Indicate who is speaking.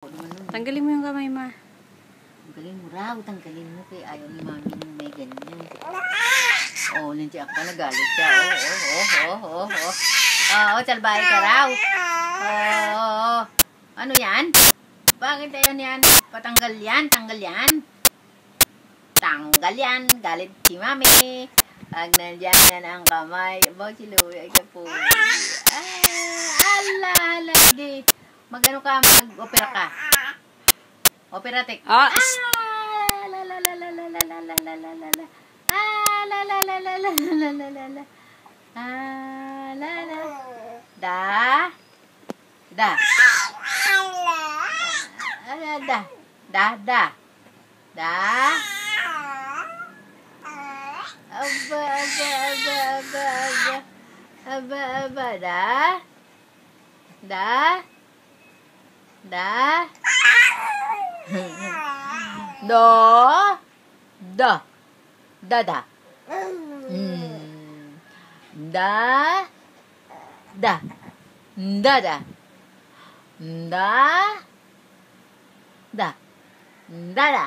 Speaker 1: Tanggalin mo yung kamay, ma.
Speaker 2: Tanggalin mo raw, tanggalin mo. Kaya ayaw ni mami nung may ganyan. Oo, nandiyan ka, nagalit siya. Oo, salbahe ka raw. Oo. Ano yan? Bakit ayan yan? Patanggal yan, tanggal yan. Tanggal yan, galit si mami. Pag nandiyan yan ang kamay. Aba, si Louie, ay ka po. Ala, di. Mag-ano ka, mag-opera ka. Operatic.
Speaker 1: Ah,
Speaker 2: la la la la la la la la la la la. Ah, la la la la la la la la la. Ah, la la. Da. Da. Da. Da. Da. Da. Aba, aba, aba, aba, aba. Aba, aba, da. Da. Da. Do. Da. Da, da. Da. Da. Da, da. Da. Da. Da, da.